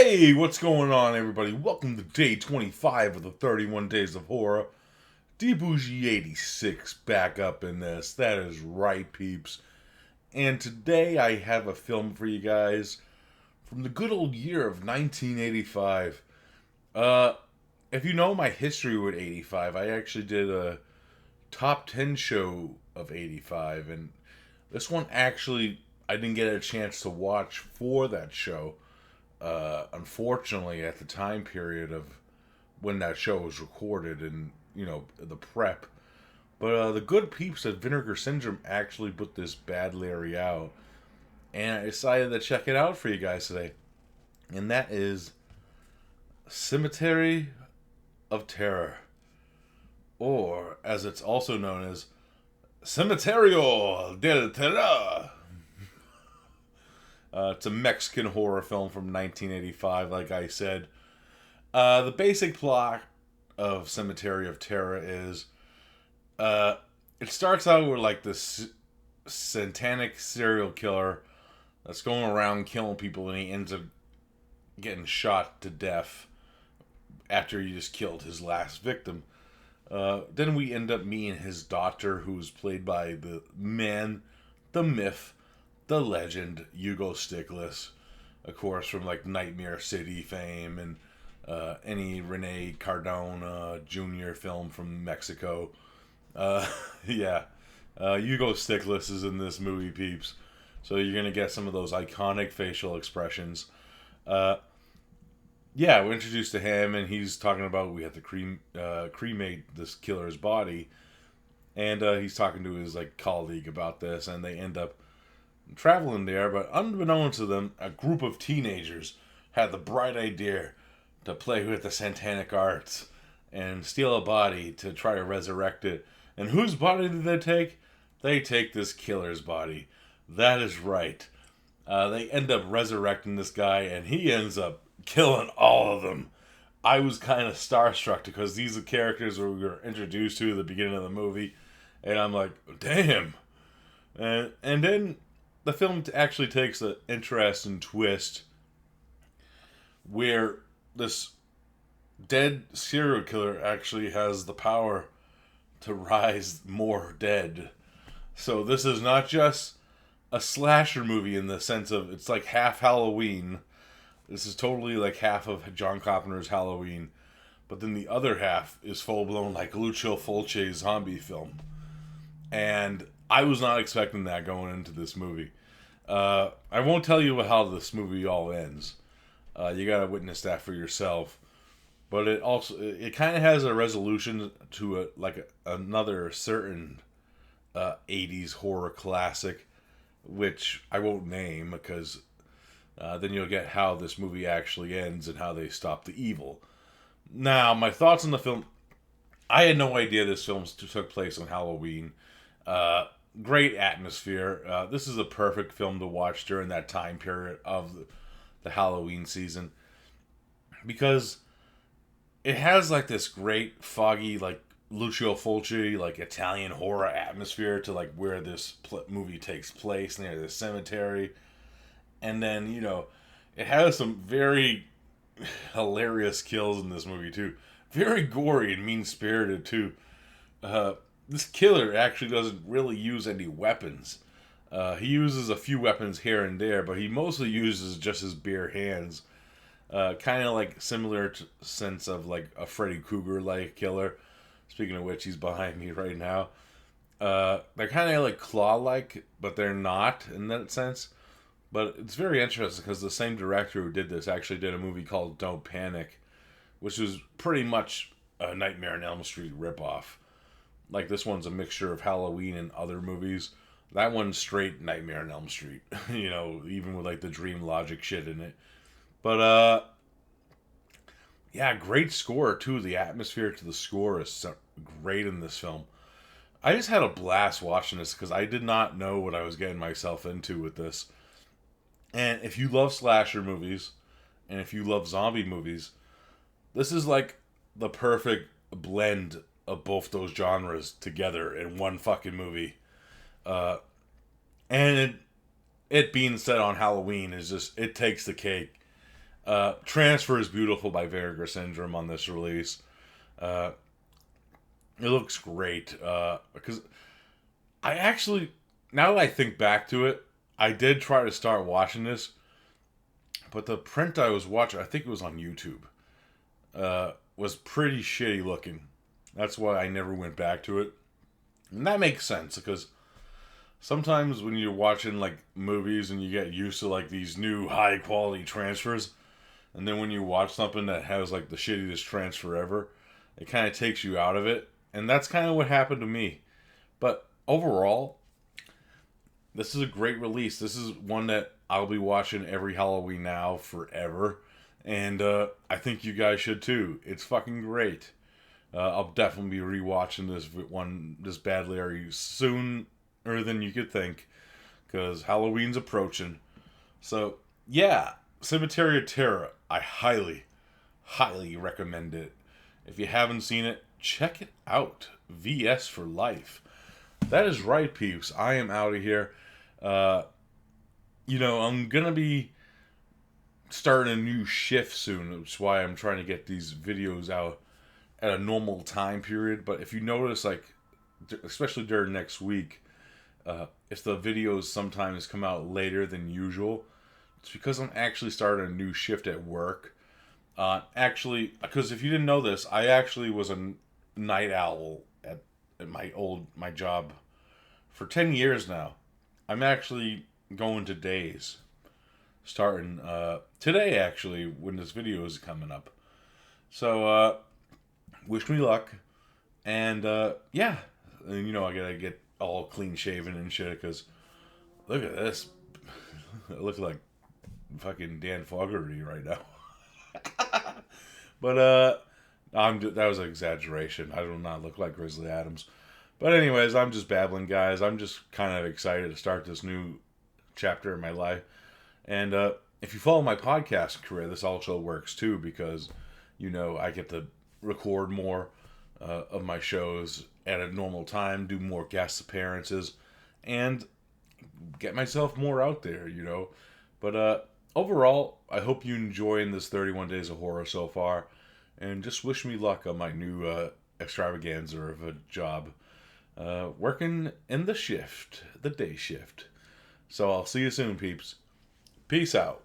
Hey, what's going on, everybody? Welcome to day 25 of the 31 Days of Horror. D-Bougie86 back up in this. That is right, peeps. And today I have a film for you guys from the good old year of 1985. If you know my history with 85, I actually did a top 10 show of 85. And this one actually, I didn't get a chance to watch for that show. Unfortunately, at the time period of when that show was recorded and, the prep. But the good peeps at Vinegar Syndrome actually put this bad Larry out. And I decided to check it out for you guys today. And that is Cemetery of Terror. Or, as it's also known as, Cementerio del Terror. It's a Mexican horror film from 1985, like I said. The basic plot of Cemetery of Terror is... it starts out with, this satanic serial killer that's going around killing people, and he ends up getting shot to death after he just killed his last victim. Then we end up meeting his daughter, who's played by the man, the myth, the legend, Hugo Stiglitz, of course, from Nightmare City fame and any Rene Cardona Jr. film from Mexico. Hugo Stiglitz is in this movie, peeps. So you're going to get some of those iconic facial expressions. We're introduced to him, and he's talking about we have to cremate this killer's body. And he's talking to his colleague about this, and they end up traveling there, but unbeknownst to them, a group of teenagers had the bright idea to play with the satanic arts and steal a body to try to resurrect it. And whose body did they take? They take this killer's body. That is right. They end up resurrecting this guy, and he ends up killing all of them. I was kind of starstruck because these are characters we were introduced to at the beginning of the movie, and I'm like, damn. And then the film actually takes an interesting twist where this dead serial killer actually has the power to rise more dead. So this is not just a slasher movie in the sense of it's like half Halloween. This is totally like half of John Carpenter's Halloween. But then the other half is full-blown Lucio Fulci zombie film. And I was not expecting that going into this movie. I won't tell you how this movie all ends. You gotta witness that for yourself. But it kind of has a resolution to another certain 80s horror classic, which I won't name because then you'll get how this movie actually ends and how they stop the evil. Now, my thoughts on the film. I had no idea this film took place on Halloween. Great atmosphere. This is a perfect film to watch during that time period of the Halloween season because it has this great foggy Lucio Fulci Italian horror atmosphere to where this movie takes place near the cemetery, and then it has some very hilarious kills in this movie too, very gory and mean spirited too. This killer actually doesn't really use any weapons. He uses a few weapons here and there, but he mostly uses just his bare hands. Kind of similar to sense of a Freddy Krueger killer. Speaking of which, he's behind me right now. They're kind of claw-like, but they're not in that sense. But it's very interesting because the same director who did this actually did a movie called Don't Panic, which was pretty much a Nightmare on Elm Street ripoff. This one's a mixture of Halloween and other movies. That one's straight Nightmare on Elm Street. Even with the dream logic shit in it. But, great score too. The atmosphere to the score is great in this film. I just had a blast watching this because I did not know what I was getting myself into with this. And if you love slasher movies, and if you love zombie movies, this is the perfect blend of both those genres together in one fucking movie. And it being set on Halloween is just, it takes the cake. Transfer is Beautiful by Vinegar Syndrome on this release. Uh, it looks great. Because I actually, now that I think back to it, I did try to start watching this, but the print I was watching, I think it was on YouTube, was pretty shitty looking. That's why I never went back to it. And that makes sense, because sometimes when you're watching like movies and you get used to like these new high quality transfers, and then when you watch something that has like the shittiest transfer ever, it kind of takes you out of it. And that's kind of what happened to me. But overall, this is a great release. This is one that I'll be watching every Halloween now forever. And I think you guys should too. It's fucking great. I'll definitely be rewatching this bad Larry sooner than you could think, because Halloween's approaching. So yeah, Cemetery of Terror. I highly, highly recommend it. If you haven't seen it, check it out. VS for life. That is right, peeps. I am out of here. I'm gonna be starting a new shift soon. That's why I'm trying to get these videos out at a normal time period. But if you notice, like, especially during next week, if the videos sometimes come out later than usual, it's because I'm actually starting a new shift at work. Actually, because if you didn't know this, I actually was a night owl at my job for 10 years now. I'm actually going to days, starting today, actually, when this video is coming up. So, wish me luck. And, yeah. And, I gotta get all clean shaven and shit, because look at this. I look like fucking Dan Fogerty right now. But, that was an exaggeration. I do not look like Grizzly Adams. But anyways, I'm just babbling, guys. I'm just kind of excited to start this new chapter in my life. And if you follow my podcast career, this also works too, because, I get to record more of my shows at a normal time, do more guest appearances, and get myself more out there, But overall, I hope you're enjoying this 31 Days of Horror so far, and just wish me luck on my new extravaganza of a job. Working in the day shift. So I'll see you soon, peeps. Peace out.